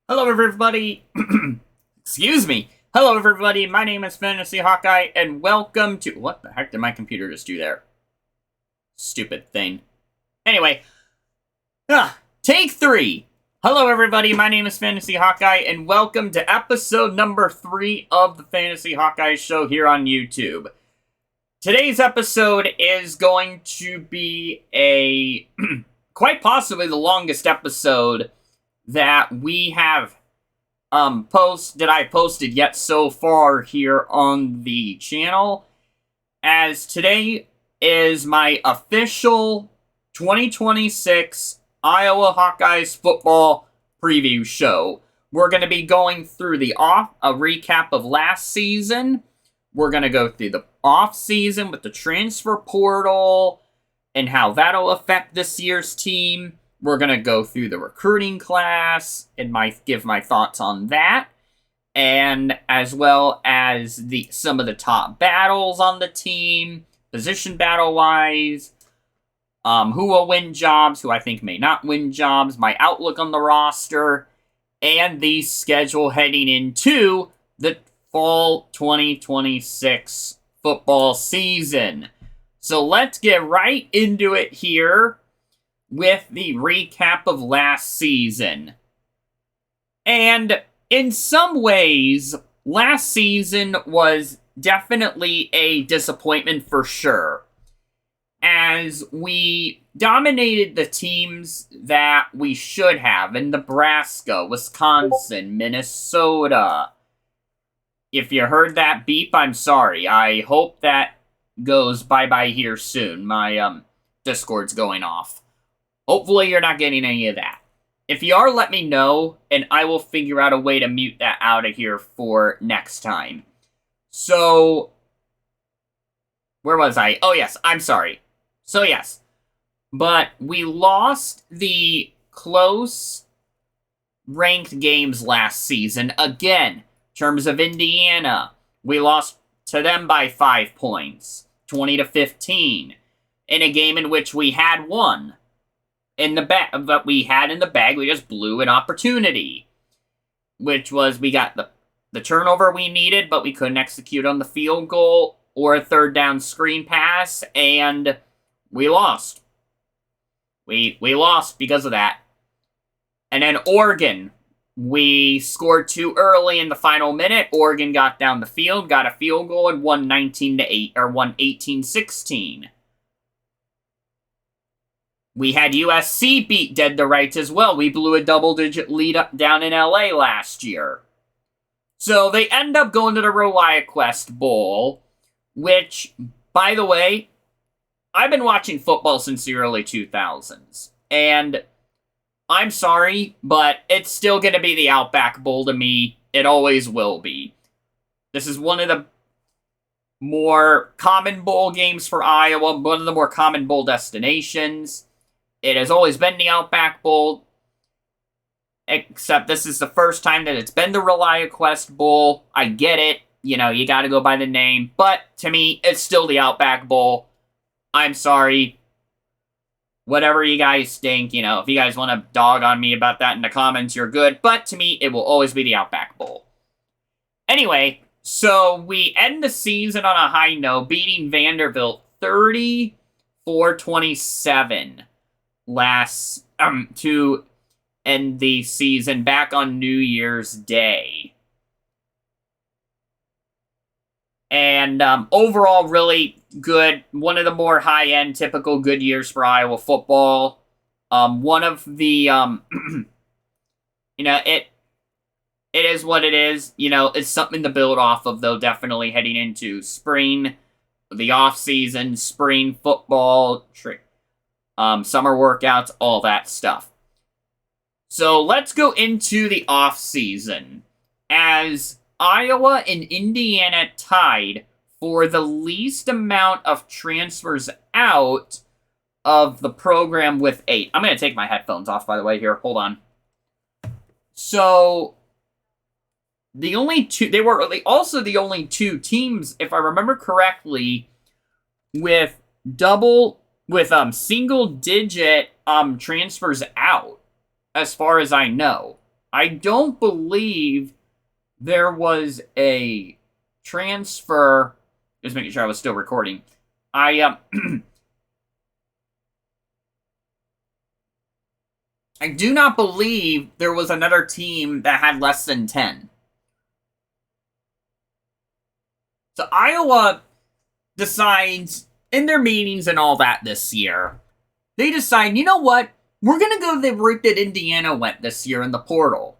Hello, everybody. Excuse me. Hello, everybody. My name is Fantasy Hawkeye, and welcome to... What the heck did my computer just do there? Stupid thing. Anyway. Take 3. Hello, everybody. My name is Fantasy Hawkeye, and welcome to episode number 3 of the Fantasy Hawkeye Show here on YouTube. Today's episode is going to be a... quite possibly the longest episode that we have I posted yet so far here on the channel, as today is my official 2026 Iowa Hawkeyes football preview show. We're going to be going through a recap of last season. We're going to go through the off season with the transfer portal and how that'll affect this year's team. We're going to go through the recruiting class and give my thoughts on that, and as well as some of the top battles on the team, position battle-wise, who will win jobs, who I think may not win jobs, my outlook on the roster, and the schedule heading into the fall 2026 football season. So let's get right into it here with the recap of last season. And in some ways, last season was definitely a disappointment for sure, as we dominated the teams that we should have in Nebraska, Wisconsin, Minnesota. If you heard that beep, I'm sorry. I hope that goes bye-bye here soon. My Discord's going off. Hopefully you're not getting any of that. If you are, let me know, and I will figure out a way to mute that out of here for next time. So, where was I? Oh, yes, I'm sorry. So, yes. But we lost the close ranked games last season. Again, in terms of Indiana, we lost to them by 5 points, 20-15, in a game in which we had won. In the bag, but we had in the bag, we just blew an opportunity, which was we got the turnover we needed, but we couldn't execute on the field goal or a third down screen pass, and we lost. We lost because of that. And then Oregon, we scored too early in the final minute. Oregon got down the field, got a field goal, and won 19-8 or won 18-16. We had USC beat dead to rights as well. We blew a double-digit lead up down in LA last year. So they end up going to the ReliaQuest Bowl, which, by the way, I've been watching football since the early 2000s. And I'm sorry, but it's still going to be the Outback Bowl to me. It always will be. This is one of the more common bowl games for Iowa, one of the more common bowl destinations. It has always been the Outback Bowl, except this is the first time that it's been the ReliaQuest Bowl. I get it. You know, you gotta go by the name. But, to me, it's still the Outback Bowl. I'm sorry. Whatever you guys think, you know, if you guys want to dog on me about that in the comments, you're good. But, to me, it will always be the Outback Bowl. Anyway, so we end the season on a high note, beating Vanderbilt 34-27. To end the season back on New Year's Day. And overall, really good. One of the more high-end, typical good years for Iowa football. One of the, you know, it is what it is. You know, it's something to build off of, though, definitely heading into spring, the off-season, spring football, summer workouts, all that stuff. So let's go into the off-season, as Iowa and Indiana tied for the least amount of transfers out of the program with 8. I'm going to take my headphones off, by the way, here. Hold on. So, they were also the only 2 teams, if I remember correctly, with single digit transfers out, as far as I know. I don't believe there was a transfer. Just making sure I was still recording. I do not believe there was another team that had less than 10. So Iowa decides, in their meetings and all that this year, they decide, you know what? We're going to go the route that Indiana went this year in the portal.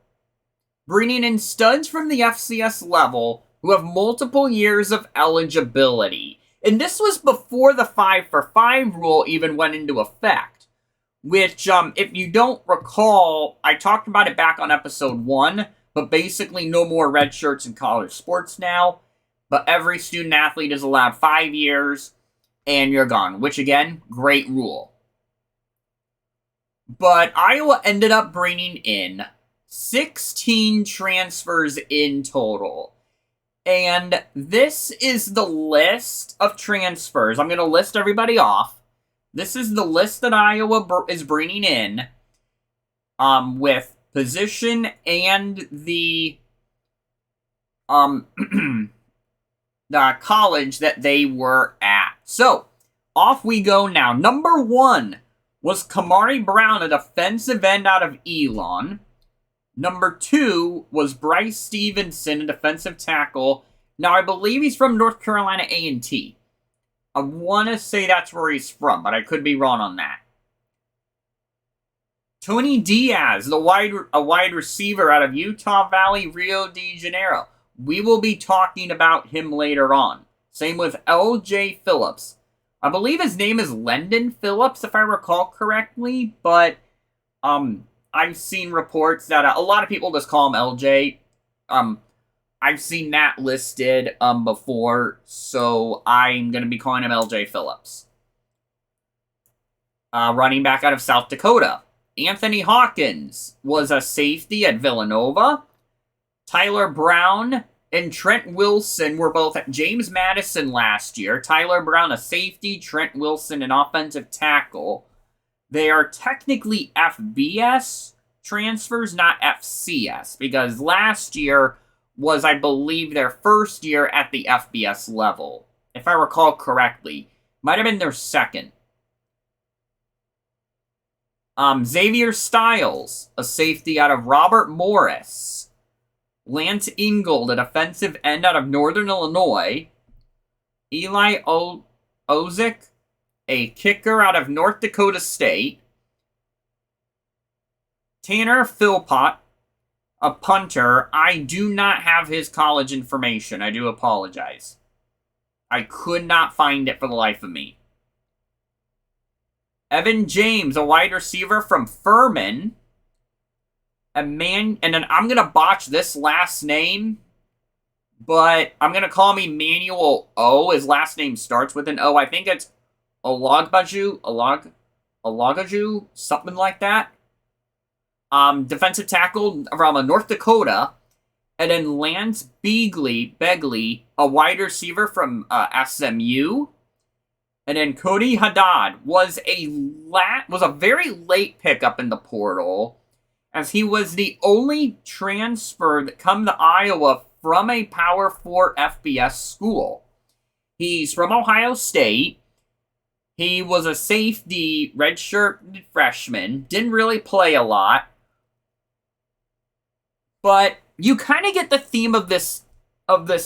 Bringing in studs from the FCS level who have multiple years of eligibility. And this was before the 5-for-5 rule even went into effect. Which, if you don't recall, I talked about it back on episode 1, but basically no more red shirts in college sports now. But every student athlete is allowed 5 years, and you're gone. Which, again, great rule. But Iowa ended up bringing in 16 transfers in total. And this is the list of transfers. I'm going to list everybody off. This is the list that Iowa is bringing in with position and the the college that they were at. So, off we go now. Number 1 was Kamari Brown, a defensive end out of Elon. Number 2 was Bryce Stevenson, a defensive tackle. Now, I believe he's from North Carolina A&T. I want to say that's where he's from, but I could be wrong on that. Tony Diaz, a wide receiver out of Utah Valley, Rio de Janeiro. We will be talking about him later on. Same with L.J. Phillips. I believe his name is Lendon Phillips, if I recall correctly, but I've seen reports that a lot of people just call him LJ. I've seen that listed before, so I'm going to be calling him LJ Phillips. Running back out of South Dakota. Anthony Hawkins was a safety at Villanova. Tyler Brown and Trent Wilson were both at James Madison last year. Tyler Brown, a safety. Trent Wilson, an offensive tackle. They are technically FBS transfers, not FCS, because last year was, I believe, their first year at the FBS level. If I recall correctly. Might have been their second. Xavier Stiles, a safety out of Robert Morris. Lance Ingold, a defensive end out of Northern Illinois. Eli Ozick, a kicker out of North Dakota State. Tanner Philpott, a punter. I do not have his college information. I do apologize. I could not find it for the life of me. Evan James, a wide receiver from Furman. And then I'm going to botch this last name, but I'm going to call him Emmanuel O. His last name starts with an O. I think it's Olagbaju, something like that. Defensive tackle from North Dakota. And then Lance Begley, a wide receiver from SMU. And then Cody Haddad was a very late pickup in the portal, as he was the only transfer that come to Iowa from a Power 4 FBS school. He's from Ohio State. He was a safety, redshirt freshman. Didn't really play a lot. But you kind of get the theme of this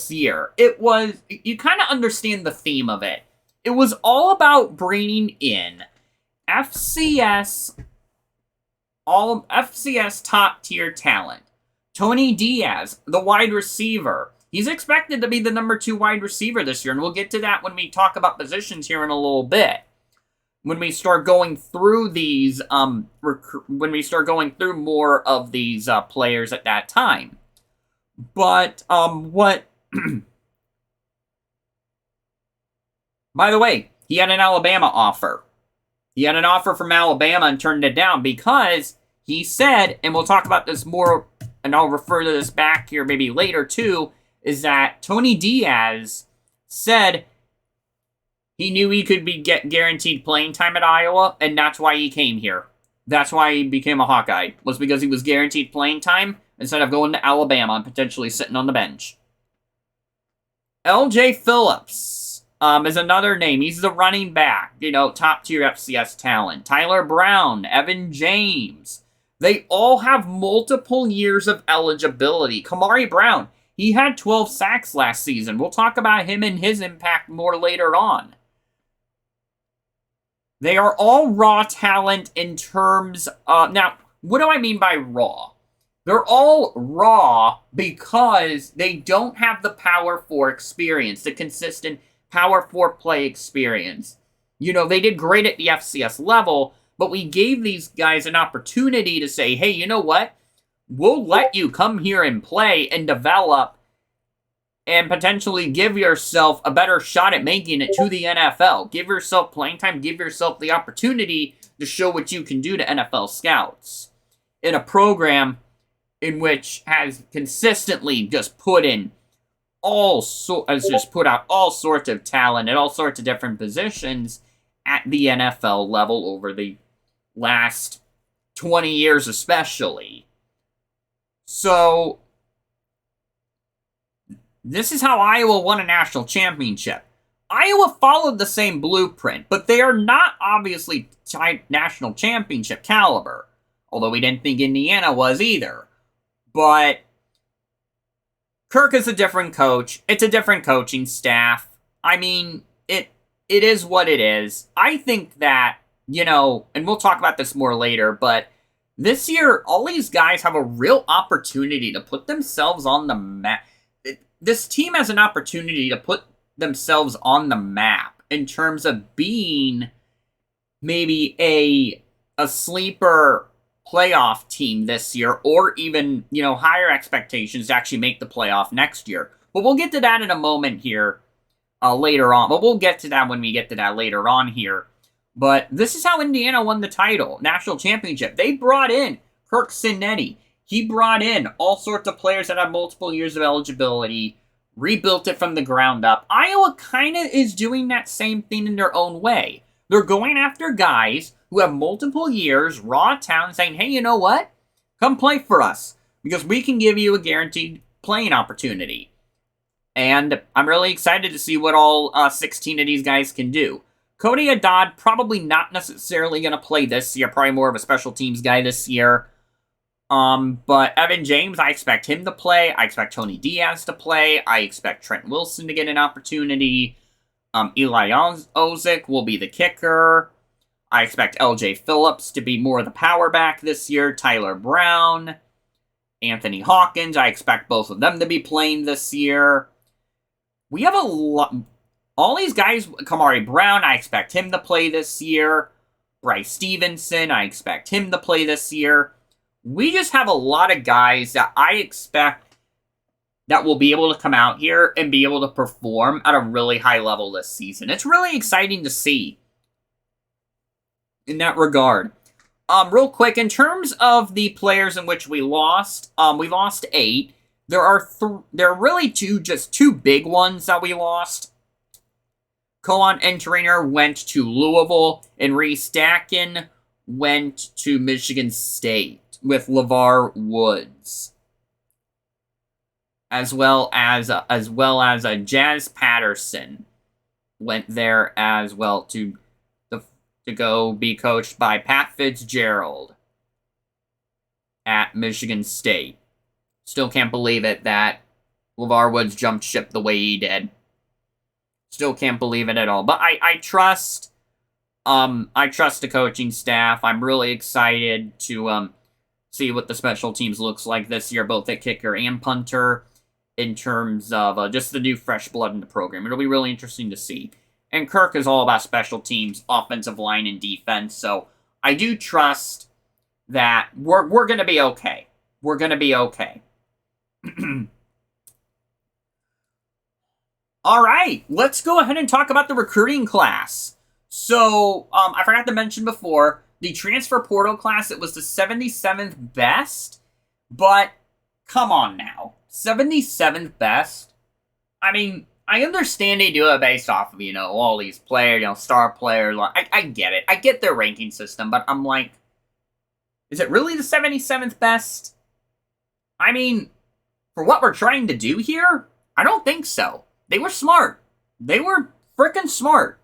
year. You kind of understand the theme of it. It was all about bringing in FCS top tier talent. Tony Diaz, the wide receiver. He's expected to be the number 2 wide receiver this year, and we'll get to that when we talk about positions here in a little bit. When we start going through these, when we start going through more of these players at that time. But by the way, he had an Alabama offer. He had an offer from Alabama and turned it down because he said, and we'll talk about this more, and I'll refer to this back here maybe later too, is that Tony Diaz said he knew he could get guaranteed playing time at Iowa, and that's why he came here. That's why he became a Hawkeye, was because he was guaranteed playing time instead of going to Alabama and potentially sitting on the bench. LJ Phillips is another name. He's the running back, top tier FCS talent. Tyler Brown, Evan James. They all have multiple years of eligibility. Kamari Brown, he had 12 sacks last season. We'll talk about him and his impact more later on. They are all raw talent in terms of... Now, what do I mean by raw? They're all raw because they don't have the Power 4 experience, the consistent Power 4 play experience. They did great at the FCS level, but we gave these guys an opportunity to say, hey, you know what? We'll let you come here and play and develop and potentially give yourself a better shot at making it to the NFL. Give yourself playing time. Give yourself the opportunity to show what you can do to NFL scouts. In a program in which has consistently just put out all sorts of talent at all sorts of different positions at the NFL level over the last 20 years especially. So, this is how Iowa won a national championship. Iowa followed the same blueprint, but they are not obviously national championship caliber. Although we didn't think Indiana was either. But Kirk is a different coach. It's a different coaching staff. I mean, it is what it is. I think that, and we'll talk about this more later, but this year, all these guys have a real opportunity to put themselves on the map. This team has an opportunity to put themselves on the map in terms of being maybe a sleeper playoff team this year, or even, higher expectations to actually make the playoff next year. But we'll get to that in a moment here later on. But we'll get to that when we get to that later on here. But this is how Indiana won the title, national championship. They brought in Kirk Cinetti. He brought in all sorts of players that have multiple years of eligibility, rebuilt it from the ground up. Iowa kind of is doing that same thing in their own way. They're going after guys who have multiple years, raw talent, saying, hey, you know what? Come play for us, because we can give you a guaranteed playing opportunity. And I'm really excited to see what all 16 of these guys can do. Cody Haddad, probably not necessarily going to play this year, probably more of a special teams guy this year. But Evan James, I expect him to play. I expect Tony Diaz to play. I expect Trent Wilson to get an opportunity. Eli Ozick will be the kicker. I expect LJ Phillips to be more of the power back this year. Tyler Brown, Anthony Hawkins, I expect both of them to be playing this year. We have a lot. All these guys, Kamari Brown, I expect him to play this year. Bryce Stevenson, I expect him to play this year. We just have a lot of guys that I expect that will be able to come out here and be able to perform at a really high level this season. It's really exciting to see in that regard. Real quick, in terms of the players in which we lost 8. There are really two big ones that we lost. Koan Entringer went to Louisville, and Reese Dakin went to Michigan State with LeVar Woods, as well as Jazz Patterson went there as well to go be coached by Pat Fitzgerald at Michigan State. Still can't believe it that LeVar Woods jumped ship the way he did. Still can't believe it at all. But I trust the coaching staff. I'm really excited to see what the special teams looks like this year, both at kicker and punter, in terms of just the new fresh blood in the program. It'll be really interesting to see. And Kirk is all about special teams, offensive line, and defense. So I do trust that we're going to be okay. We're going to be okay. All right, let's go ahead and talk about the recruiting class. So, I forgot to mention before, the transfer portal class, it was the 77th best, but come on now. 77th best? I mean, I understand they do it based off of, all these players, star players. I get it. I get their ranking system, but I'm like, Is it really the 77th best? I mean, for what we're trying to do here, I don't think so. They were smart. They were freaking smart.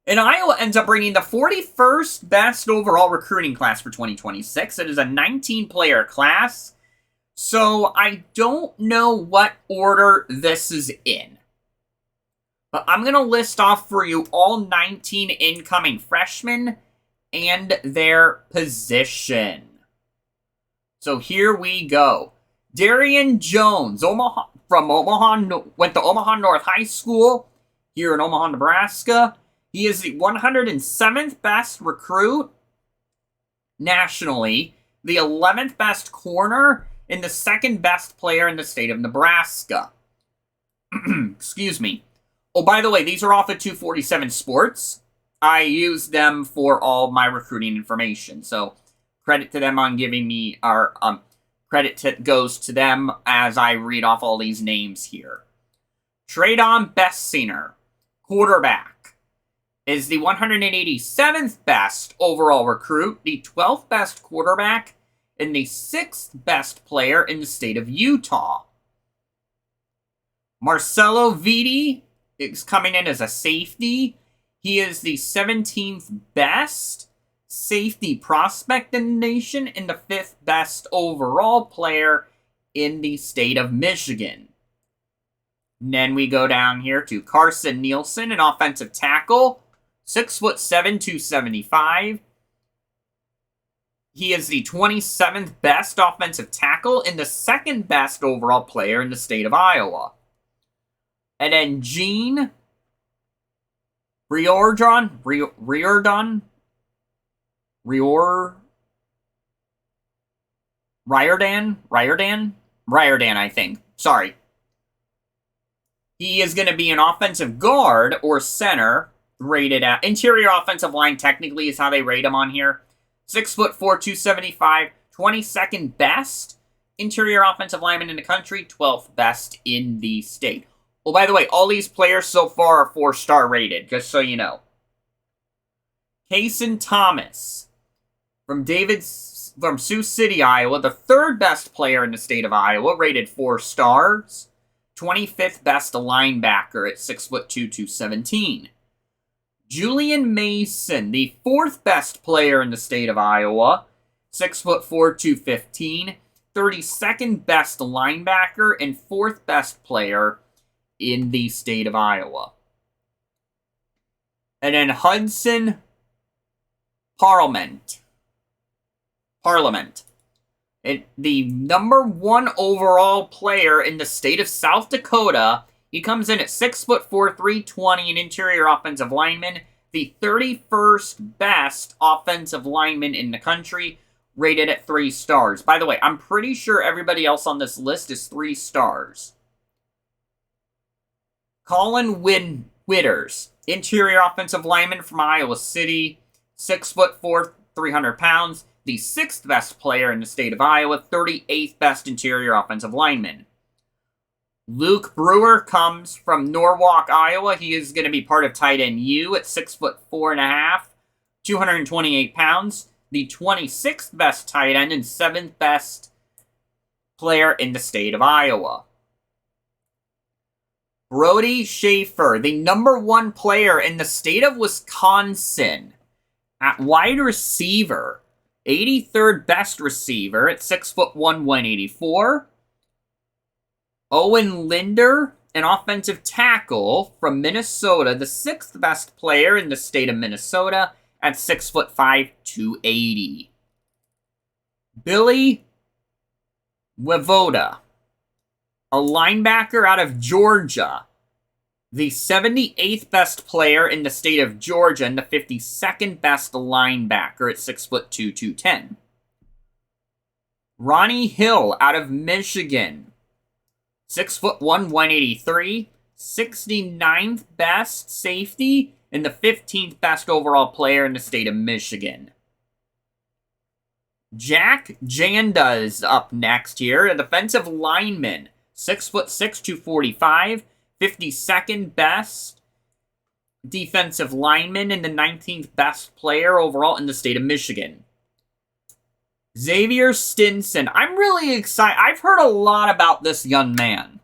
And Iowa ends up bringing the 41st best overall recruiting class for 2026. It is a 19-player class. So I don't know what order this is in. But I'm going to list off for you all 19 incoming freshmen and their position. So here we go. Darian Jones, went to Omaha North High School here in Omaha, Nebraska. He is the 107th best recruit nationally, the 11th best corner, and the second best player in the state of Nebraska. Excuse me. Oh, by the way, these are off of 247 Sports. I use them for all my recruiting information, so credit to them on giving me credit goes to them as I read off all these names here. Tradon Bessinger, quarterback, is the 187th best overall recruit, the 12th best quarterback, and the 6th best player in the state of Utah. Marcelo Vitti is coming in as a safety. He is the 17th best safety prospect in the nation and the 5th best overall player in the state of Michigan. And then we go down here to Carson Nielsen, an offensive tackle, 6'7", 275. He is the 27th best offensive tackle and the 2nd best overall player in the state of Iowa. And then Gene Riordan, I think. Sorry. He is going to be an offensive guard or center, rated at interior offensive line, technically is how they rate him on here. 6'4", 275, 22nd best interior offensive lineman in the country, 12th best in the state. Oh, by the way, all these players so far are 4-star rated, just so you know. Kason Thomas from Sioux City, Iowa, the 3rd best player in the state of Iowa, rated 4 stars. 25th best linebacker at 6'2", 217. Julian Mason, the 4th best player in the state of Iowa, 6'4", 215. 32nd best linebacker and 4th best player in the state of Iowa. And then Hudson Parliament. The number 1 overall player in the state of South Dakota. He comes in at 6'4", 320, an interior offensive lineman. The 31st best offensive lineman in the country, rated at 3 stars. By the way, I'm pretty sure everybody else on this list is 3 stars. Colin Witters, interior offensive lineman from Iowa City, 6'4", 300 pounds. The 6th best player in the state of Iowa, 38th best interior offensive lineman. Luke Brewer comes from Norwalk, Iowa. He is going to be part of tight end U at 6'4.5", 228 pounds. The 26th best tight end and 7th best player in the state of Iowa. Brody Schaefer, the number 1 player in the state of Wisconsin at wide receiver. 83rd best receiver at 6'1", 184. Owen Linder, an offensive tackle from Minnesota, the 6th best player in the state of Minnesota at 6'5", 280. Billy Wevoda, a linebacker out of Georgia, the 78th best player in the state of Georgia and the 52nd best linebacker at 6'2", 210. Ronnie Hill out of Michigan, 6'1", 183, 69th best safety and the 15th best overall player in the state of Michigan. Jack Janda is up next here, a defensive lineman, 6'6", 245, 52nd best defensive lineman and the 19th best player overall in the state of Michigan. Xavier Stinson. I'm really excited. I've heard a lot about this young man.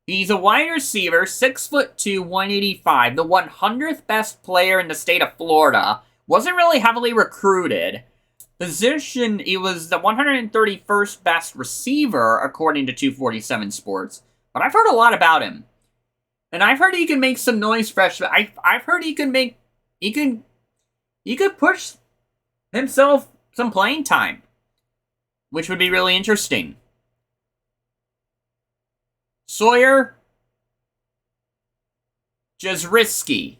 He's a wide receiver, 6'2", 185, the 100th best player in the state of Florida. Wasn't really heavily recruited. Position, he was the 131st best receiver, according to 247 Sports. But I've heard a lot about him. And I've heard he can make some noise freshman. I've heard he could push himself some playing time, which would be really interesting. Sawyer Jezrisky,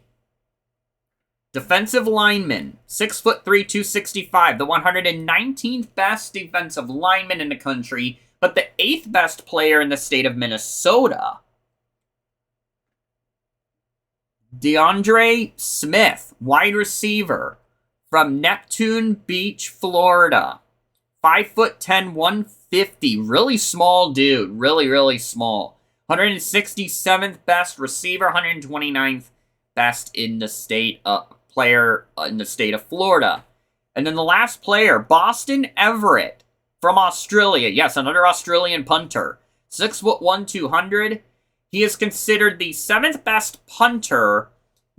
defensive lineman, 6'3", 265, the 119th best defensive lineman in the country, but the 8th best player in the state of Minnesota. DeAndre Smith, wide receiver from Neptune Beach, Florida. 5'10", 150. Really small dude. Really, really small. 167th best receiver, 129th best in the state player in the state of Florida. And then the last player, Boston Everett from Australia. Yes, another Australian punter. 6'1", 200. He is considered the 7th best punter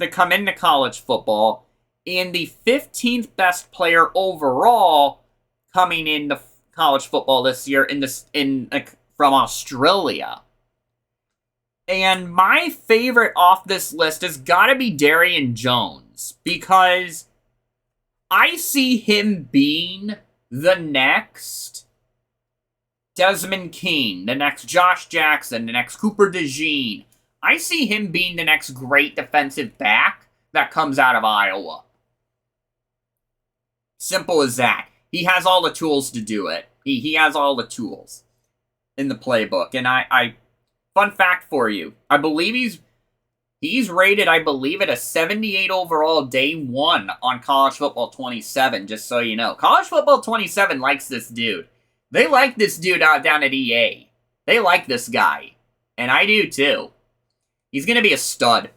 to come into college football and the 15th best player overall coming into college football this year from Australia. And my favorite off this list has got to be Darian Jones, because I see him being the next Desmond King, the next Josh Jackson, the next Cooper DeJean. I see him being the next great defensive back that comes out of Iowa. Simple as that. He has all the tools to do it. He has all the tools in the playbook. And fun fact for you, I believe he's rated, I believe, at a 78 overall day one on College Football 27, just so you know. College Football 27 likes this dude. They like this dude out down at EA. They like this guy. And I do too. He's going to be a stud.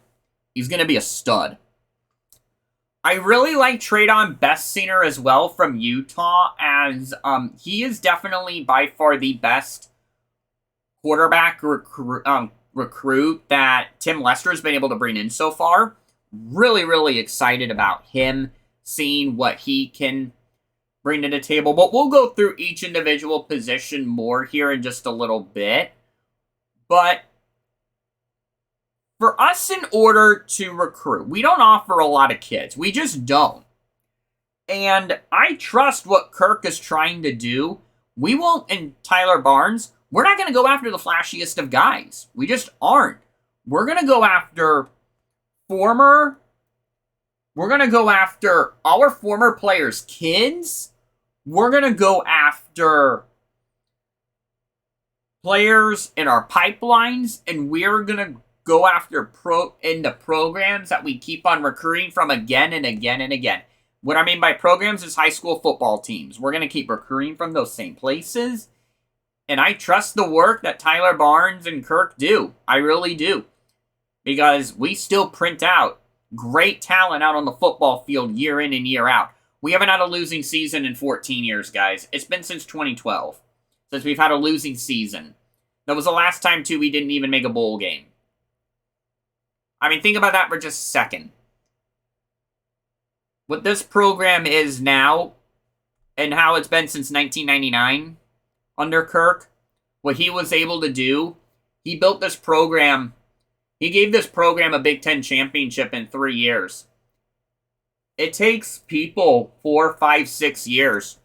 He's going to be a stud. I really like Traydon Bessinger as well from Utah, as he is definitely by far the best quarterback recruit that Tim Lester has been able to bring in so far. Really, really excited about him, seeing what he can bring to the table. But we'll go through each individual position more here in just a little bit. But for us, in order to recruit, we don't offer a lot of kids. We just don't. And I trust what Kirk is trying to do. We won't, and Tyler Barnes, we're not going to go after the flashiest of guys. We just aren't. We're going to go after our former players' kids. We're going to go after players in our pipelines, and we're going to go after the programs that we keep on recruiting from again and again and again. What I mean by programs is high school football teams. We're going to keep recruiting from those same places. And I trust the work that Tyler Barnes and Kirk do. I really do. Because we still print out great talent out on the football field year in and year out. We haven't had a losing season in 14 years, guys. It's been since 2012 since we've had a losing season. That was the last time, too, we didn't even make a bowl game. I mean, think about that for just a second. What this program is now, and how it's been since 1999 under Kirk, what he was able to do, he built this program. He gave this program a Big Ten championship in 3 years. It takes people 4, 5, 6 years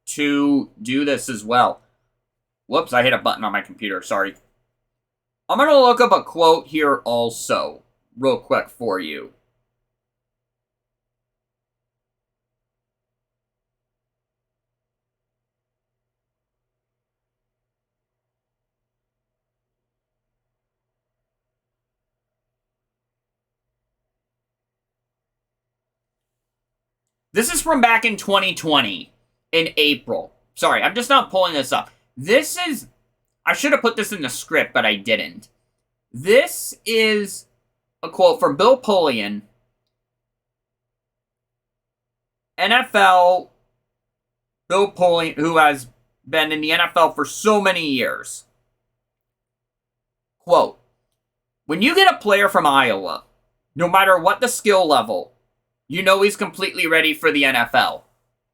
to do this as well. Whoops, I hit a button on my computer, sorry. I'm going to look up a quote here also, real quick for you. This is from back in 2020, in April. Sorry, I'm just not pulling this up. I should have put this in the script, but I didn't. This is a quote from Bill Polian NFL, Bill Polian, who has been in the NFL for so many years, quote, "When you get a player from Iowa, no matter what the skill level, you know he's completely ready for the NFL,"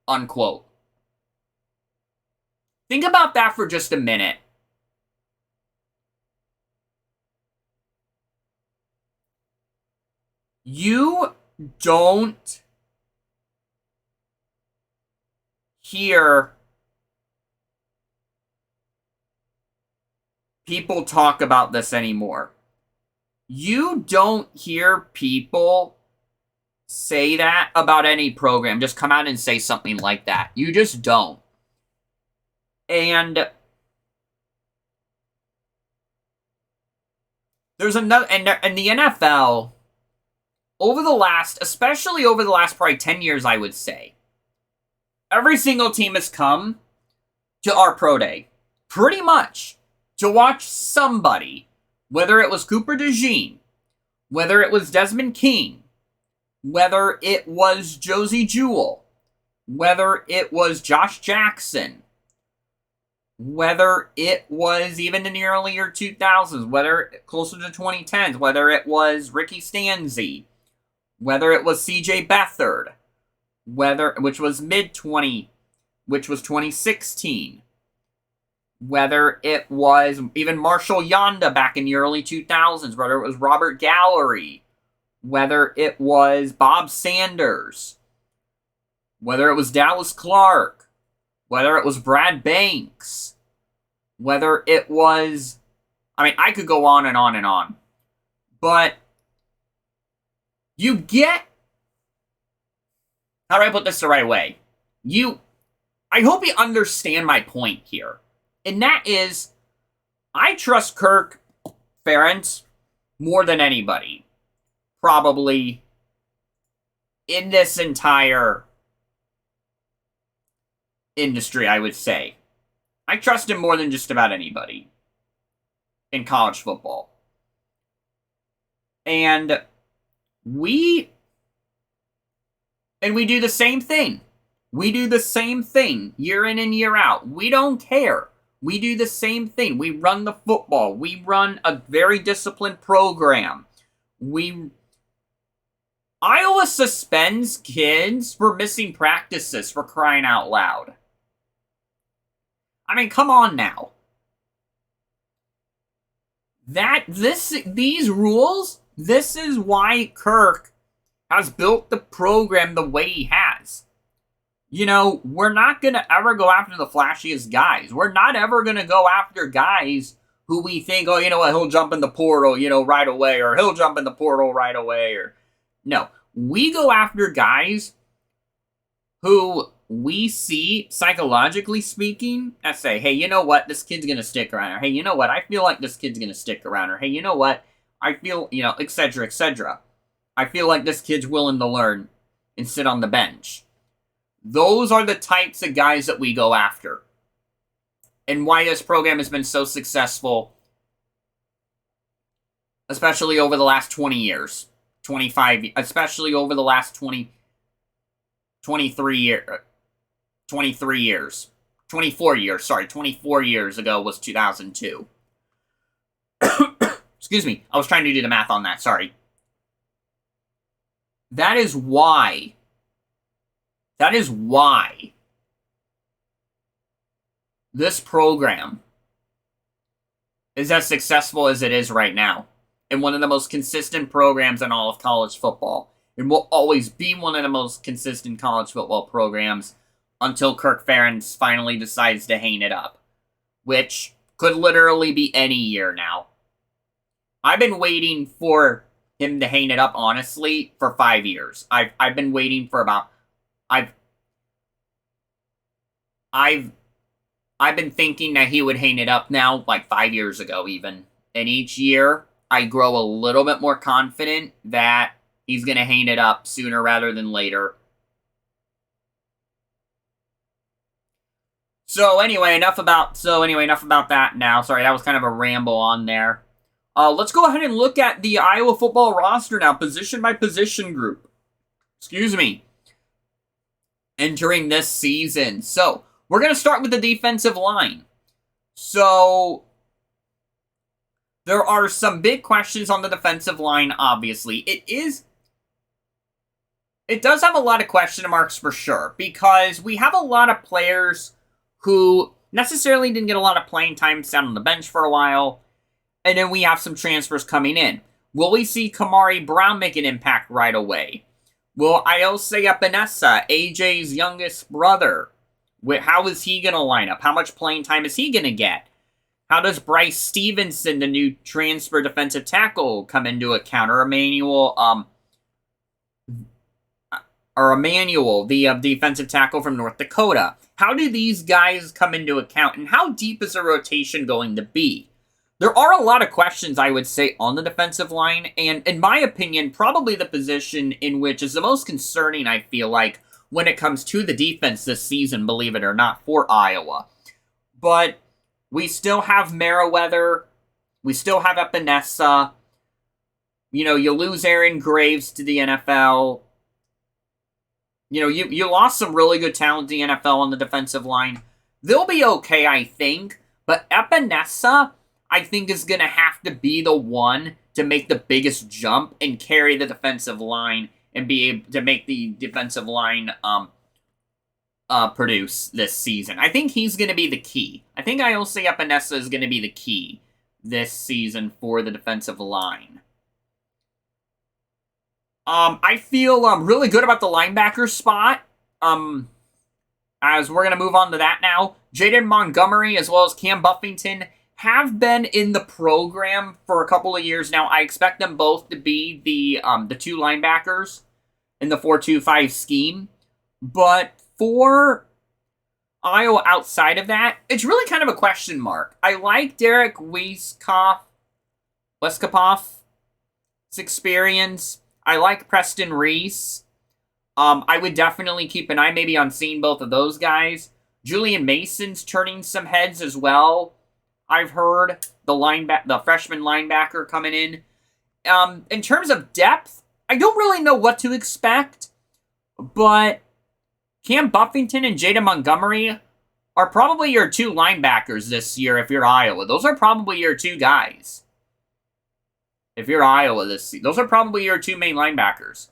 unquote. Think about that for just a minute. You don't hear people talk about this anymore. You don't hear people say that about any program. Just come out and say something like that. You just don't. And there's another, and the NFL, especially over the last probably 10 years, I would say, every single team has come to our pro day, pretty much, to watch somebody, whether it was Cooper DeJean, whether it was Desmond King, whether it was Josie Jewell, whether it was Josh Jackson, whether it was even in the earlier 2000s, whether closer to 2010s, whether it was Ricky Stanzi, whether it was CJ Beathard, which was 2016, whether it was even Marshall Yonda back in the early 2000s, whether it was Robert Gallery, whether it was Bob Sanders, whether it was Dallas Clark, whether it was Brad Banks, whether it was, I could go on and on and on. But you get, how do I put this the right way? I hope you understand my point here. And that is, I trust Kirk Ferentz more than anybody, probably, in this entire industry, I would say. I trust him more than just about anybody in college football. And we do the same thing. We do the same thing year in and year out. We don't care. We do the same thing. We run the football. We run a very disciplined program. Iowa suspends kids for missing practices, for crying out loud. Come on now. These rules, this is why Kirk has built the program the way he has. We're not going to ever go after the flashiest guys. We're not ever going to go after guys who we think, oh, you know what, he'll jump in the portal, right away, or he'll jump in the portal right away, or... No, we go after guys who we see, psychologically speaking, and say, hey, you know what, this kid's going to stick around, or hey, you know what, I feel like this kid's going to stick around, or hey, you know what, I feel, etc., etc. I feel like this kid's willing to learn and sit on the bench. Those are the types of guys that we go after. And why this program has been so successful, especially over the last 20 years. 25, especially over the last 24 years ago was 2002. Excuse me, I was trying to do the math on that, sorry. That is why this program is as successful as it is right now. And one of the most consistent programs in all of college football. And will always be one of the most consistent college football programs until Kirk Ferentz finally decides to hang it up. Which could literally be any year now. I've been waiting for him to hang it up, honestly, for 5 years. I've been waiting for about... I've been thinking that he would hang it up now, like 5 years ago even. And each year, I grow a little bit more confident that he's going to hang it up sooner rather than later. So anyway, enough about that now. Sorry, that was kind of a ramble on there. Let's go ahead and look at the Iowa football roster now, position by position group. Excuse me. entering this season. So, we're going to start with the defensive line. So, there are some big questions on the defensive line, obviously. It does have a lot of question marks for sure, because we have a lot of players who necessarily didn't get a lot of playing time, sat on the bench for a while, and then we have some transfers coming in. Will we see Kamari Brown make an impact right away? Will Iose Epinesa, AJ's youngest brother, how is he going to line up? How much playing time is he going to get? How does Bryce Stevenson, the new transfer defensive tackle, come into account? Or Emmanuel, the defensive tackle from North Dakota. How do these guys come into account? And how deep is the rotation going to be? There are a lot of questions, I would say, on the defensive line. And in my opinion, probably the position in which is the most concerning, I feel like, when it comes to the defense this season, believe it or not, for Iowa. But we still have Meriwether. We still have Epinesa. You know, you lose Aaron Graves to the NFL. You know, you lost some really good talent in the NFL on the defensive line. They'll be okay, I think. But Epinesa, I think, is going to have to be the one to make the biggest jump and carry the defensive line and be able to make the defensive line produce this season. I think he's going to be the key. I think Iose Epinesa is going to be the key this season for the defensive line. I feel really good about the linebacker spot. As we're going to move on to that now. Jaden Montgomery as well as Cam Buffington have been in the program for a couple of years now. I expect them both to be the two linebackers in the 4-2-5 scheme. But for Iowa outside of that, it's really kind of a question mark. I like Derek Weisskopf's experience. I like Preston Reese. I would definitely keep an eye maybe on seeing both of those guys. Julian Mason's turning some heads as well. I've heard the freshman linebacker coming in. In terms of depth, I don't really know what to expect, but Cam Buffington and Jada Montgomery are probably your two linebackers this year if you're Iowa. Those are probably your two guys. If you're Iowa this season, those are probably your two main linebackers.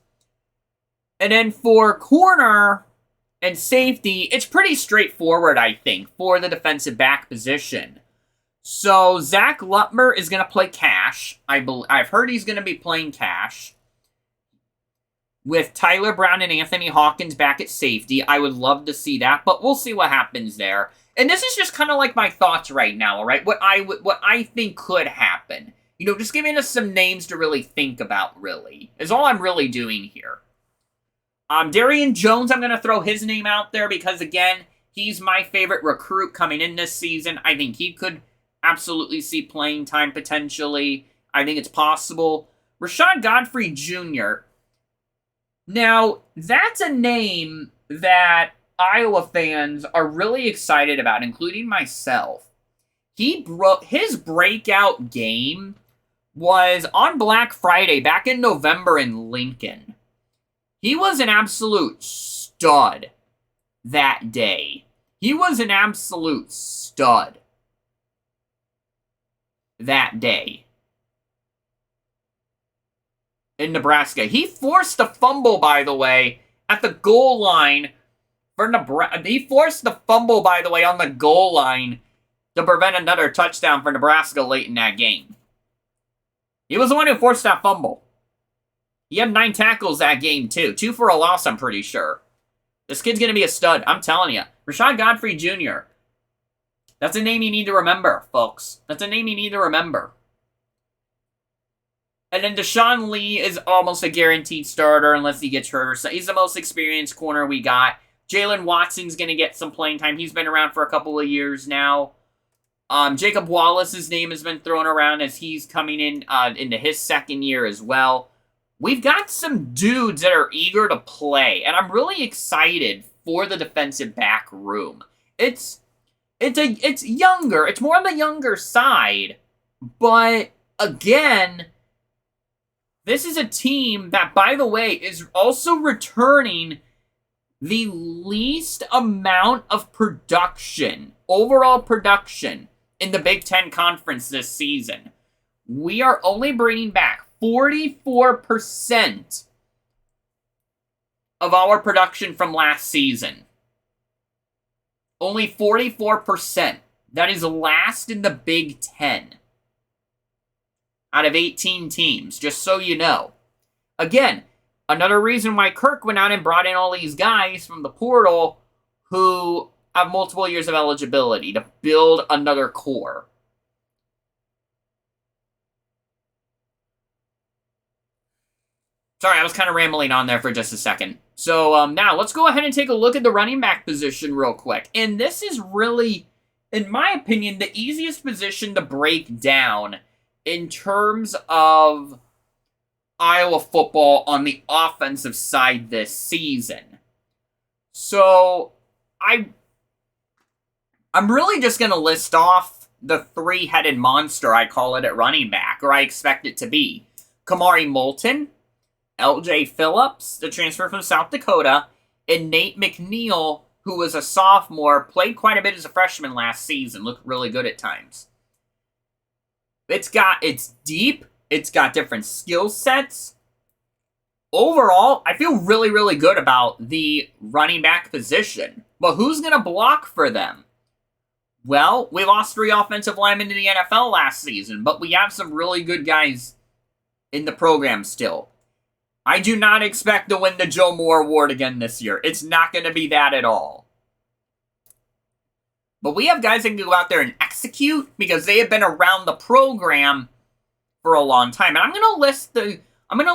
And then for corner and safety, it's pretty straightforward, I think, for the defensive back position. So Zach Lutmer is going to play cash. I've heard he's going to be playing cash. With Tyler Brown and Anthony Hawkins back at safety, I would love to see that, but we'll see what happens there. And this is just kind of like my thoughts right now, all right? What I think could happen. You know, just giving us some names to really think about, really, is all I'm really doing here. Darian Jones, I'm going to throw his name out there because, again, he's my favorite recruit coming in this season. I think he could absolutely see playing time potentially. I think it's possible. Rashad Godfrey Jr. Now, that's a name that Iowa fans are really excited about, including myself. His breakout game was on Black Friday back in November in Lincoln. He was an absolute stud that day. He was an absolute stud that day in Nebraska. He forced a fumble, by the way, at the goal line for Nebraska. He forced the fumble, by the way, on the goal line to prevent another touchdown for Nebraska late in that game. He was the one who forced that fumble. He had 9 tackles that game, too. 2 for a loss, I'm pretty sure. This kid's going to be a stud. I'm telling you. Rashad Godfrey Jr. That's a name you need to remember, folks. That's a name you need to remember. And then Deshaun Lee is almost a guaranteed starter unless he gets hurt or so. He's the most experienced corner we got. Jalen Watson's going to get some playing time. He's been around for a couple of years now. Jacob Wallace's name has been thrown around as he's coming in into his second year as well. We've got some dudes that are eager to play, and I'm really excited for the defensive back room. It's younger. It's more on the younger side, but again, this is a team that, by the way, is also returning the least amount of production, overall production, in the Big Ten Conference this season. We are only bringing back 44% of our production from last season. Only 44%. That is last in the Big Ten. Out of 18 teams, just so you know. Again, another reason why Kirk went out and brought in all these guys from the portal who have multiple years of eligibility to build another core. Sorry, I was kind of rambling on there for just a second. So now let's go ahead and take a look at the running back position real quick. And this is really, in my opinion, the easiest position to break down in terms of Iowa football on the offensive side this season. So I'm really just going to list off the three-headed monster, I call it, at running back, or I expect it to be. Kamari Moulton, LJ Phillips, the transfer from South Dakota, and Nate McNeil, who was a sophomore, played quite a bit as a freshman last season, looked really good at times. It's deep, it's got different skill sets. Overall, I feel really, really good about the running back position. But who's going to block for them? Well, we lost 3 offensive linemen to the NFL last season, but we have some really good guys in the program still. I do not expect to win the Joe Moore Award again this year. It's not going to be that at all. But we have guys that can go out there and execute because they have been around the program for a long time. And I'm going to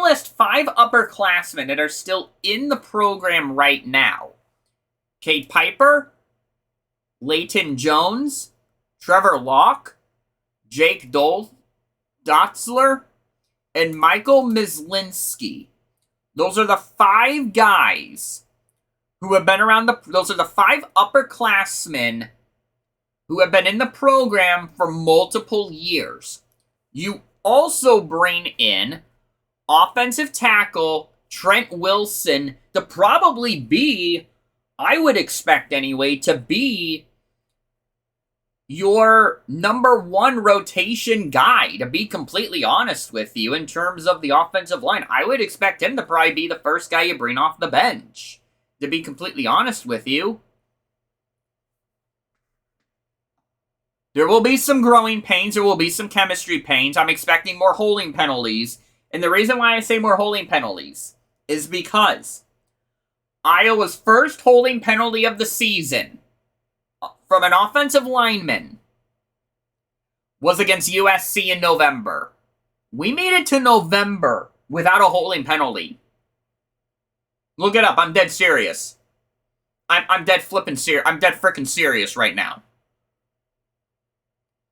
list 5 upperclassmen that are still in the program right now. Cade Piper, Leighton Jones, Trevor Locke, Jake Dotzler, and Michael Myslinski. Those are the 5 guys who have been around those are the 5 upperclassmen who have been in the program for multiple years. You also bring in offensive tackle Trent Wilson to probably be, I would expect anyway, to be your number 1 rotation guy, to be completely honest with you, in terms of the offensive line. I would expect him to probably be the first guy you bring off the bench, to be completely honest with you. There will be some growing pains. There will be some chemistry pains. I'm expecting more holding penalties. And the reason why I say more holding penalties is because Iowa's first holding penalty of the season from an offensive lineman was against USC in November. We made it to November without a holding penalty. Look it up. I'm dead serious. I'm dead flipping serious. I'm dead freaking serious right now.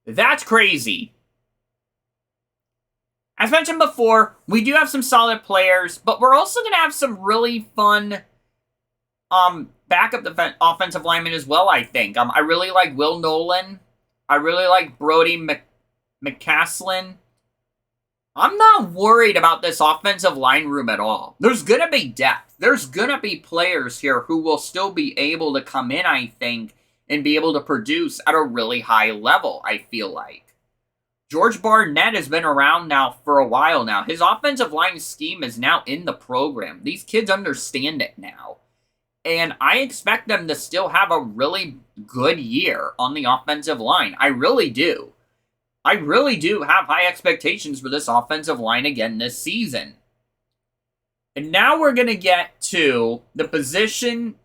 That's crazy. As mentioned before, we do have some solid players, but we're also going to have some really fun backup offensive linemen as well, I think. I really like Will Nolan. I really like Brody McCaslin. I'm not worried about this offensive line room at all. There's going to be depth. There's going to be players here who will still be able to come in, I think, and be able to produce at a really high level, I feel like. George Barnett has been around now for a while now. His offensive line scheme is now in the program. These kids understand it now. And I expect them to still have a really good year on the offensive line. I really do. I really do have high expectations for this offensive line again this season. And now we're going to get to the position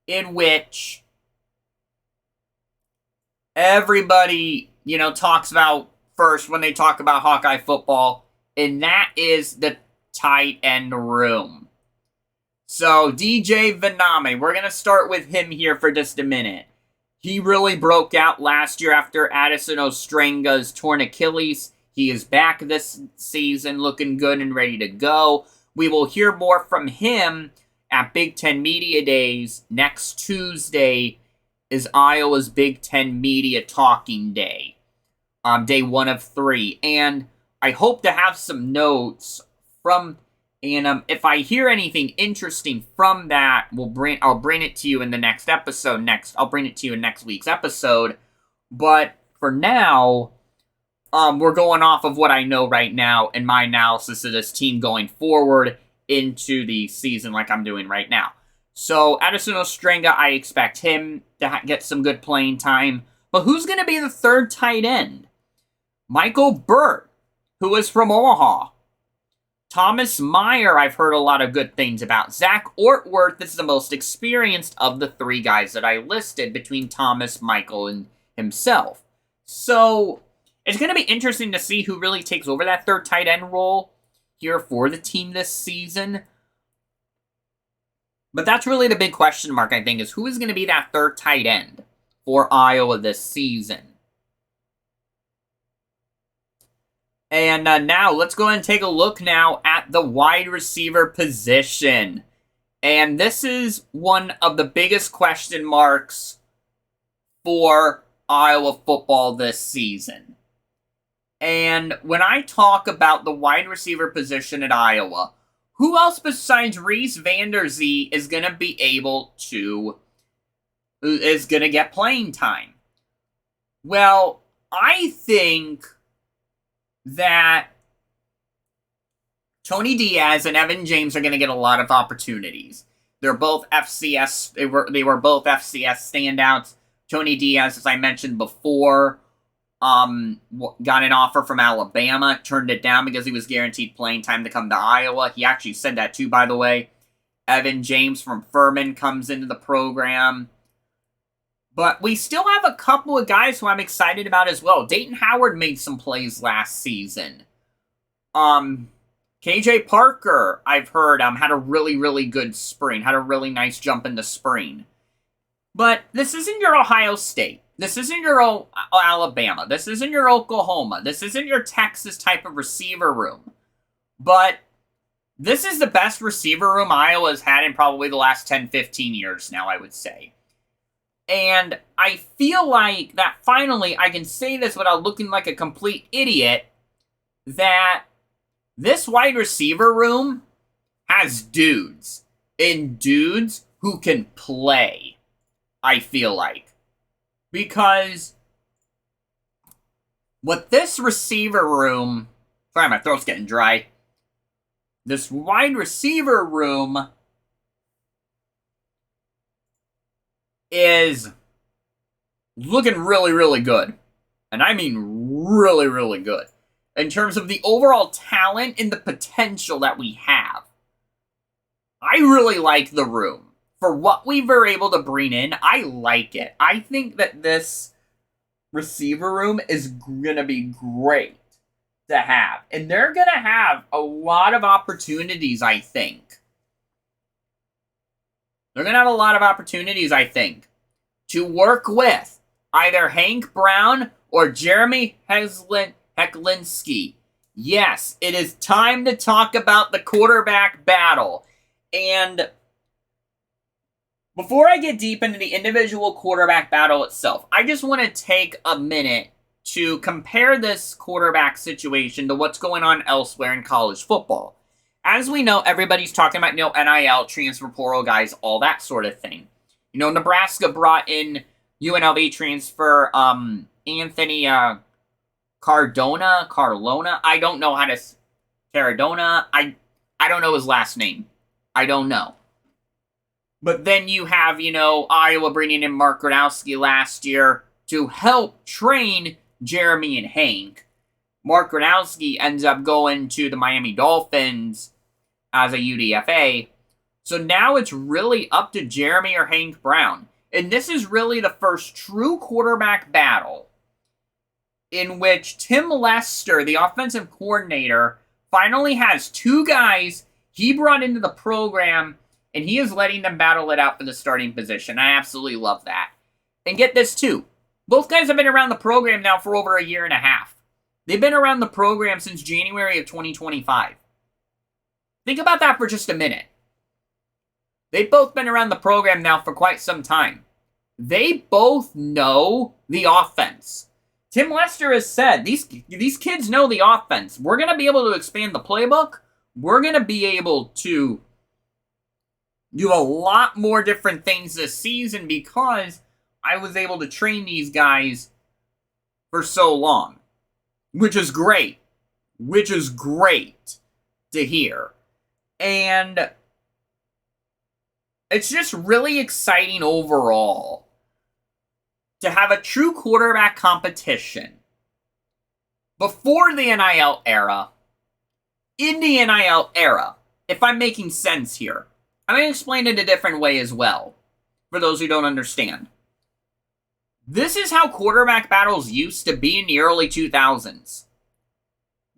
in which everybody, talks about first when they talk about Hawkeye football, and that is the tight end room. So, DJ Vaname, we're going to start with him here for just a minute. He really broke out last year after Addison Ostranga's torn Achilles. He is back this season, looking good and ready to go. We will hear more from him at Big Ten Media Days. Next Tuesday is Iowa's Big Ten Media Talking Day. Day 1 of 3. And I hope to have some notes from And if I hear anything interesting from that, I'll bring it to you in the next episode. I'll bring it to you in next week's episode. But for now, we're going off of what I know right now and my analysis of this team going forward into the season like I'm doing right now. So, Addison Ostrenga, I expect him to get some good playing time. But who's going to be the third tight end? Michael Burt, who is from Omaha. Thomas Meyer, I've heard a lot of good things about. Zach Ortworth is the most experienced of the three guys that I listed between Thomas, Michael, and himself. So, it's going to be interesting to see who really takes over that third tight end role here for the team this season. But that's really the big question mark, I think, is who is going to be that third tight end for Iowa this season. And now, let's go ahead and take a look now at the wide receiver position. And this is one of the biggest question marks for Iowa football this season. And when I talk about the wide receiver position at Iowa, who else besides Reese Vanderzee is going to get playing time? Well, I think that Tony Diaz and Evan James are going to get a lot of opportunities. They're both FCS. They were both FCS standouts. Tony Diaz, as I mentioned before, got an offer from Alabama, turned it down because he was guaranteed playing time to come to Iowa. He actually said that too, by the way. Evan James from Furman comes into the program. But we still have a couple of guys who I'm excited about as well. Dayton Howard made some plays last season. KJ Parker, I've heard, had a really, really good spring. Had a really nice jump in the spring. But this isn't your Ohio State. This isn't your Alabama. This isn't your Oklahoma. This isn't your Texas type of receiver room. But this is the best receiver room Iowa has had in probably the last 10, 15 years now, I would say. And I feel like that finally I can say this without looking like a complete idiot, that this wide receiver room has dudes. And dudes who can play, I feel like. Because what this receiver room... Sorry, my throat's getting dry. This wide receiver room is looking really, really good. And I mean really, really good. In terms of the overall talent and the potential that we have. I really like the room. For what we were able to bring in, I like it. I think that this receiver room is going to be great to have. And they're going to have a lot of opportunities, I think. They're going to have a lot of opportunities, I think, to work with either Hank Brown or Jeremy Hecklinski. Yes, it is time to talk about the quarterback battle. And before I get deep into the individual quarterback battle itself, I just want to take a minute to compare this quarterback situation to what's going on elsewhere in college football. As we know, everybody's talking about, NIL, transfer portal guys, all that sort of thing. Nebraska brought in UNLV transfer Anthony Carlona. I don't know how to... Cardona. I don't know his last name. I don't know. But then you have, Iowa bringing in Mark Gronowski last year to help train Jeremy and Hank. Mark Gronowski ends up going to the Miami Dolphins as a UDFA. So now it's really up to Jeremy or Hank Brown. And this is really the first true quarterback battle in which Tim Lester, the offensive coordinator, finally has two guys he brought into the program, and he is letting them battle it out for the starting position. I absolutely love that. And get this too. Both guys have been around the program now for over a year and a half. They've been around the program since January of 2025. Think about that for just a minute. They've both been around the program now for quite some time. They both know the offense. Tim Lester has said, these kids know the offense. We're going to be able to expand the playbook. we're going to be able to do a lot more different things this season because I was able to train these guys for so long, which is great. Which is great to hear. And it's just really exciting overall to have a true quarterback competition before the NIL era, in the NIL era, if I'm making sense here. I'm going to explain it a different way as well, for those who don't understand. This is how quarterback battles used to be in the early 2000s.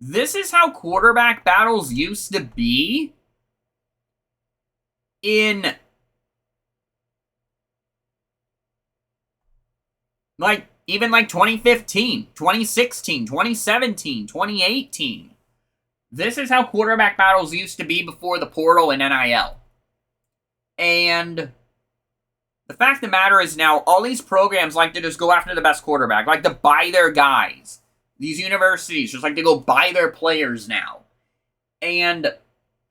This is how quarterback battles used to be in, even 2015, 2016, 2017, 2018. This is how quarterback battles used to be before the portal and NIL. And the fact of the matter is now, all these programs like to just go after the best quarterback, like to buy their guys. These universities just like to go buy their players now. And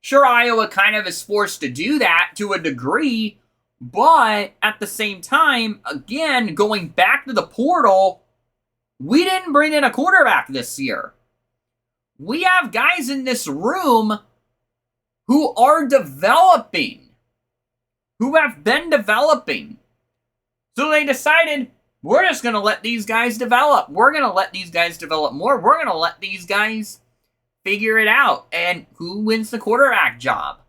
sure, Iowa kind of is forced to do that to a degree, but at the same time, again, going back to the portal, we didn't bring in a quarterback this year. We have guys in this room who are developing, who have been developing. So they decided, we're just going to let these guys develop. We're going to let these guys develop more. We're going to let these guys figure it out. And who wins the quarterback job?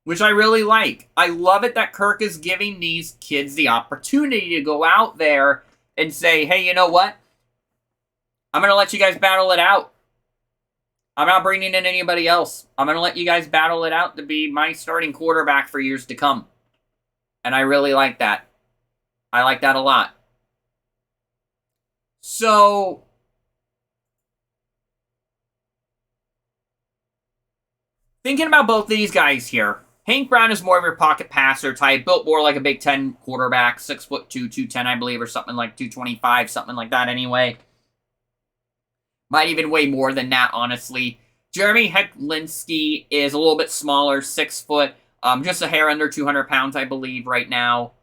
Which I really like. I love it that Kirk is giving these kids the opportunity to go out there and say, hey, you know what? I'm going to let you guys battle it out. I'm not bringing in anybody else. I'm going to let you guys battle it out to be my starting quarterback for years to come. And I really like that. I like that a lot. So, thinking about both these guys here. Hank Brown is more of your pocket passer type, built more like a Big Ten quarterback, 6'2", 210, I believe, or something like 225, something like that anyway. Might even weigh more than that, honestly. Jeremy Hecklinski is a little bit smaller, 6 foot, just a hair under 200 pounds, I believe, right now.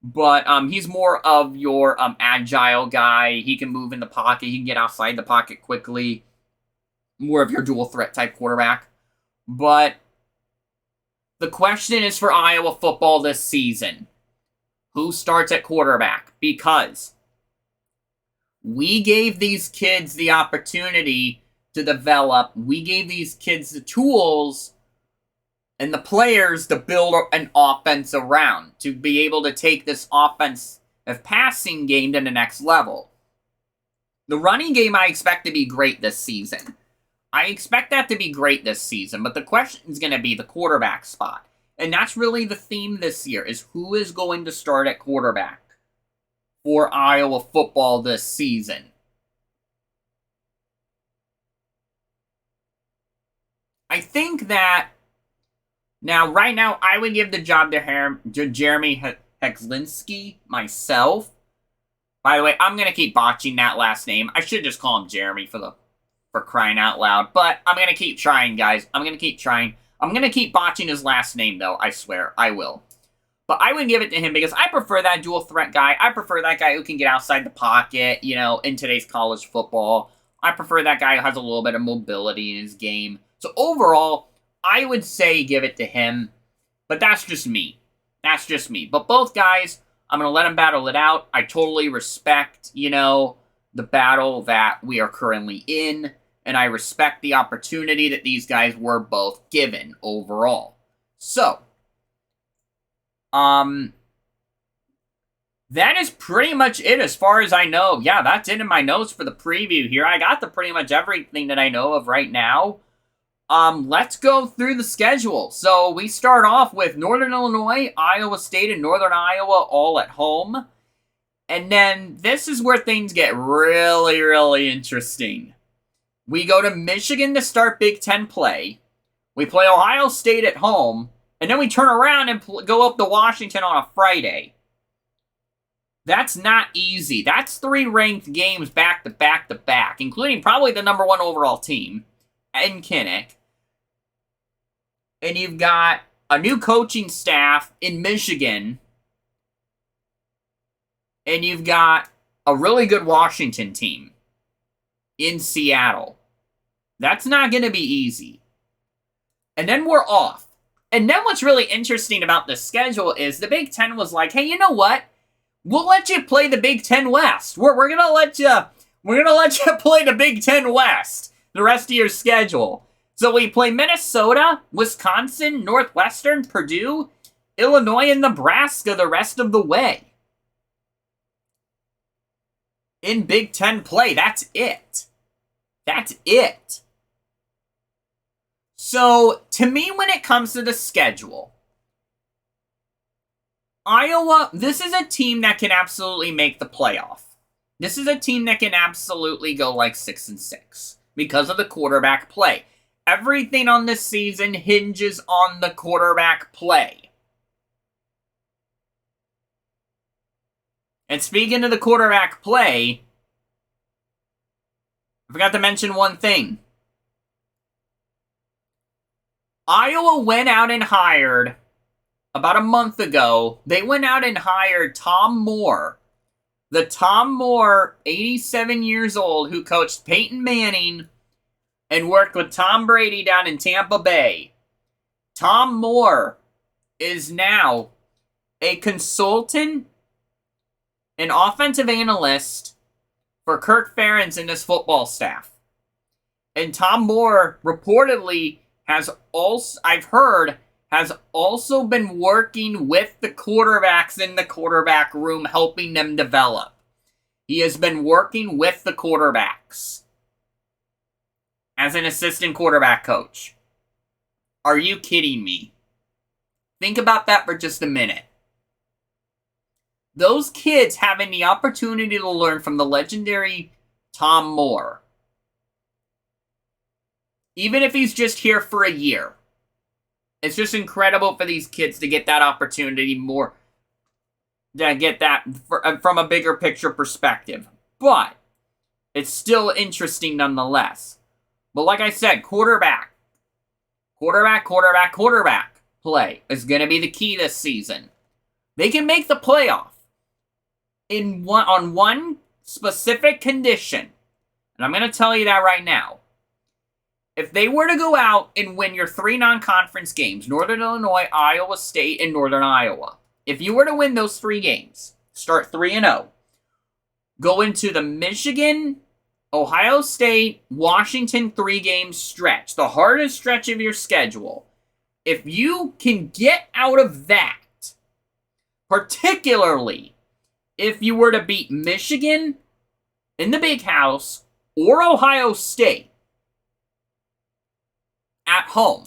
But he's more of your agile guy. He can move in the pocket. He can get outside the pocket quickly. More of your dual threat type quarterback. But the question is for Iowa football this season. Who starts at quarterback? Because we gave these kids the opportunity to develop. We gave these kids the tools and the players to build an offense around, to be able to take this offensive passing game to the next level. The running game I expect to be great this season. I expect that to be great this season, but the question is going to be the quarterback spot. And that's really the theme this year, is who is going to start at quarterback for Iowa football this season. I think that right now, I would give the job to Jeremy Hecklinski myself. By the way, I'm going to keep botching that last name. I should just call him Jeremy for crying out loud. But I'm going to keep trying, guys. I'm going to keep trying. I'm going to keep botching his last name, though. I swear. I will. But I would give it to him because I prefer that dual threat guy. I prefer that guy who can get outside the pocket, in today's college football. I prefer that guy who has a little bit of mobility in his game. So overall, I would say give it to him, but that's just me. That's just me. But both guys, I'm going to let them battle it out. I totally respect, the battle that we are currently in, and I respect the opportunity that these guys were both given overall. So, that is pretty much it as far as I know. Yeah, that's it in my notes for the preview here. I got pretty much everything that I know of right now. Let's go through the schedule. So we start off with Northern Illinois, Iowa State, and Northern Iowa all at home. And then this is where things get really, really interesting. We go to Michigan to start Big Ten play. We play Ohio State at home. And then we turn around and go up to Washington on a Friday. That's not easy. That's 3 ranked games back to back to back, including probably the #1 overall team. in Kinnick. And you've got a new coaching staff in Michigan. And you've got a really good Washington team in Seattle. That's not going to be easy. And then we're off. And then what's really interesting about the schedule is the Big Ten was like, hey, you know what? We'll let you play the Big Ten West. We're gonna let you play the Big Ten West the rest of your schedule. So we play Minnesota, Wisconsin, Northwestern, Purdue, Illinois, and Nebraska the rest of the way. In Big Ten play, that's it. That's it. So, to me, when it comes to the schedule, Iowa, this is a team that can absolutely make the playoff. This is a team that can absolutely go like 6-6 because of the quarterback play. Everything on this season hinges on the quarterback play. And speaking of the quarterback play, I forgot to mention one thing. Iowa went out and hired, about a month ago, they went out and hired Tom Moore. The Tom Moore, 87 years old, who coached Peyton Manning and worked with Tom Brady down in Tampa Bay. Tom Moore is now a consultant, an offensive analyst for Kirk Ferentz and his football staff. And Tom Moore reportedly has also, I've heard, has also been working with the quarterbacks in the quarterback room, helping them develop. He has been working with the quarterbacks as an assistant quarterback coach. Are you kidding me? Think about that for just a minute. Those kids having the opportunity to learn from the legendary Tom Moore. Even if he's just here for a year. It's just incredible for these kids to get that opportunity more. To get that from a bigger picture perspective. But it's still interesting nonetheless. But like I said, quarterback play is going to be the key this season. They can make the playoff on one specific condition. And I'm going to tell you that right now. If they were to go out and win your 3 non-conference games, Northern Illinois, Iowa State, and Northern Iowa, if you were to win those 3 games, start 3-0, go into the Michigan, Ohio State, Washington 3-game stretch, the hardest stretch of your schedule, if you can get out of that, particularly if you were to beat Michigan in the Big House or Ohio State, at home,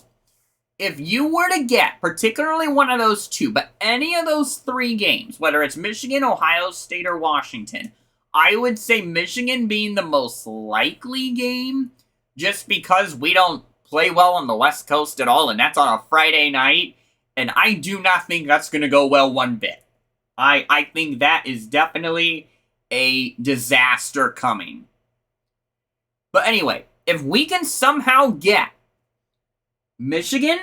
if you were to get particularly one of those 2, but any of those 3 games, whether it's Michigan, Ohio State, or Washington, I would say Michigan being the most likely game, just because we don't play well on the West Coast at all, and that's on a Friday night, and I do not think that's going to go well one bit. I think that is definitely a disaster coming. But anyway, if we can somehow get Michigan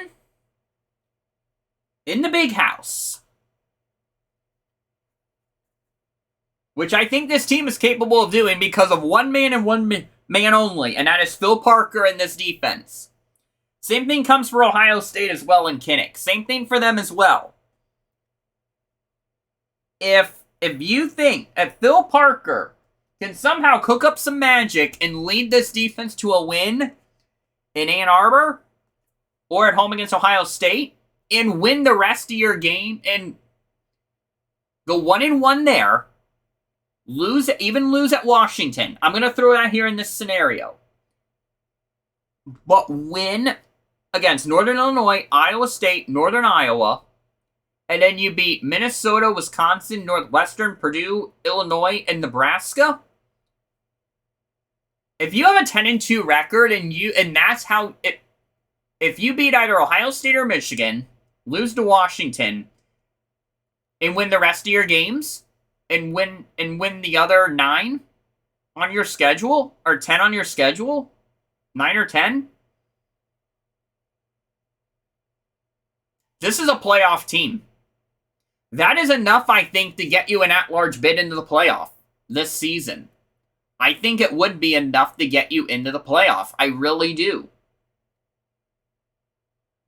in the Big House, which I think this team is capable of doing because of one man and one man only, and that is Phil Parker in this defense. Same thing comes for Ohio State as well in Kinnick. Same thing for them as well. If you think if Phil Parker can somehow cook up some magic and lead this defense to a win in Ann Arbor, or at home against Ohio State, and win the rest of your game, and go 1-1 there, lose at Washington. I'm going to throw that here in this scenario. But win against Northern Illinois, Iowa State, Northern Iowa, and then you beat Minnesota, Wisconsin, Northwestern, Purdue, Illinois, and Nebraska. If you have a 10-2 record, and that's how it. If you beat either Ohio State or Michigan, lose to Washington, and win the rest of your games, and win the other 9 on your schedule, or 10 on your schedule, 9 or 10, This is a playoff team. That is enough, I think, to get you an at-large bid into the playoff this season. I think it would be enough to get you into the playoff. I really do.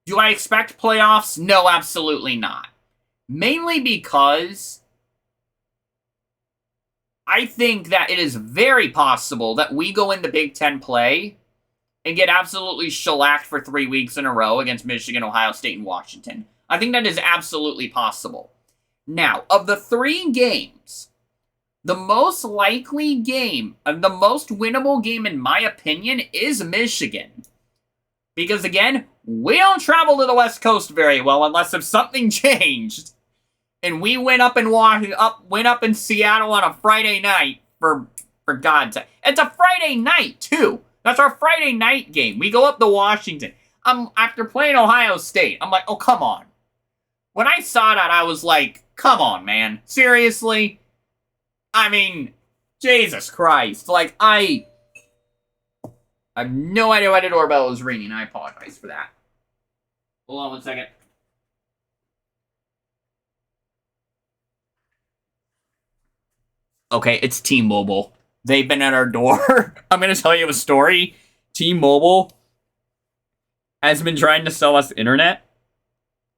Do I expect playoffs? No, absolutely not. Mainly because I think that it is very possible that we go into Big Ten play and get absolutely shellacked for 3 weeks in a row against Michigan, Ohio State, and Washington. I think that is absolutely possible. Now, of the 3 games, the most likely game, the most winnable game in my opinion, is Michigan. Because again, we don't travel to the West Coast very well unless if something changed. And we went up in Seattle on a Friday night for God's sake. It's a Friday night too. That's our Friday night game. We go up to Washington. After playing Ohio State, I'm like, oh come on. When I saw that, I was like, come on, man. Seriously? I mean, Jesus Christ. Like, I have no idea why the doorbell is ringing. I apologize for that. Hold on 1 second. Okay, it's T-Mobile. They've been at our door. I'm going to tell you a story. T-Mobile has been trying to sell us internet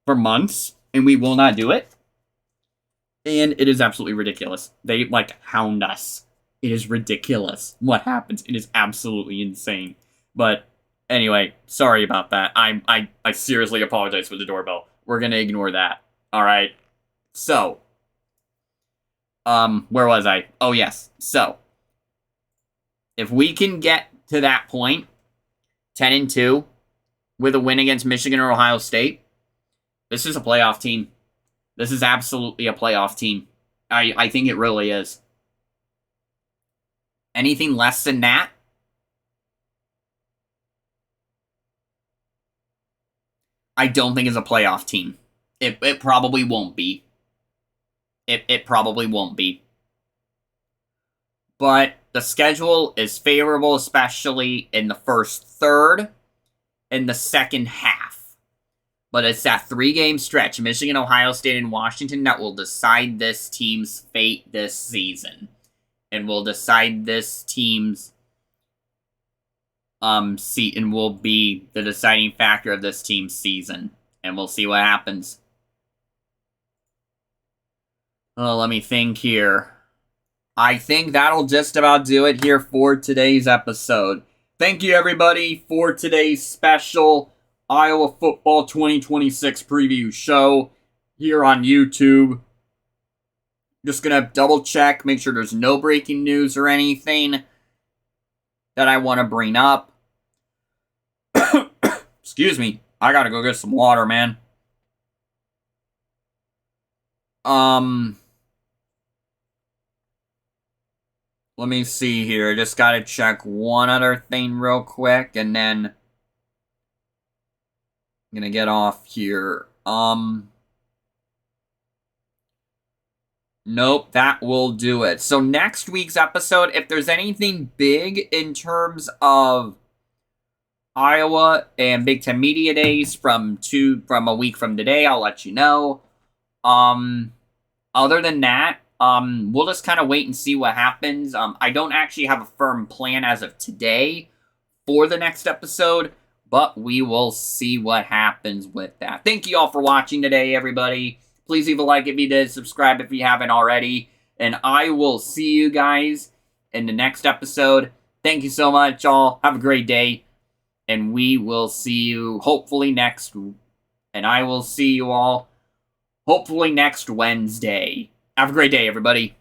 for months, and we will not do it. And it is absolutely ridiculous. They, hound us. It is ridiculous what happens. It is absolutely insane. But anyway, sorry about that. I seriously apologize for the doorbell. We're going to ignore that. All right. So, where was I? Oh, yes. So, if we can get to that point, 10-2, with a win against Michigan or Ohio State, this is a playoff team. This is absolutely a playoff team. I think it really is. Anything less than that, I don't think is a playoff team. It probably won't be. It probably won't be. But the schedule is favorable, especially in the first third and the second half. But it's that 3-game stretch, Michigan, Ohio State, and Washington, that will decide this team's fate this season. And will decide this team's seat, and will be the deciding factor of this team's season. And we'll see what happens. Oh, let me think here. I think that'll just about do it here for today's episode. Thank you, everybody, for today's special Iowa Football 2026 preview show here on YouTube. Just gonna double check, make sure there's no breaking news or anything that I want to bring up. Excuse me, I gotta go get some water, man. Let me see here. I just gotta check one other thing real quick, and then I'm gonna get off here. Nope, that will do it. So next week's episode, if there's anything big in terms of Iowa and Big Ten Media Days from a week from today, I'll let you know. Other than that, we'll just kind of wait and see what happens. I don't actually have a firm plan as of today for the next episode, but we will see what happens with that. Thank you all for watching today, everybody. Please leave a like if you did, subscribe if you haven't already, and I will see you guys in the next episode. Thank you so much, all. Have a great day, and we will see you hopefully next, and I will see you all hopefully next Wednesday. Have a great day, everybody.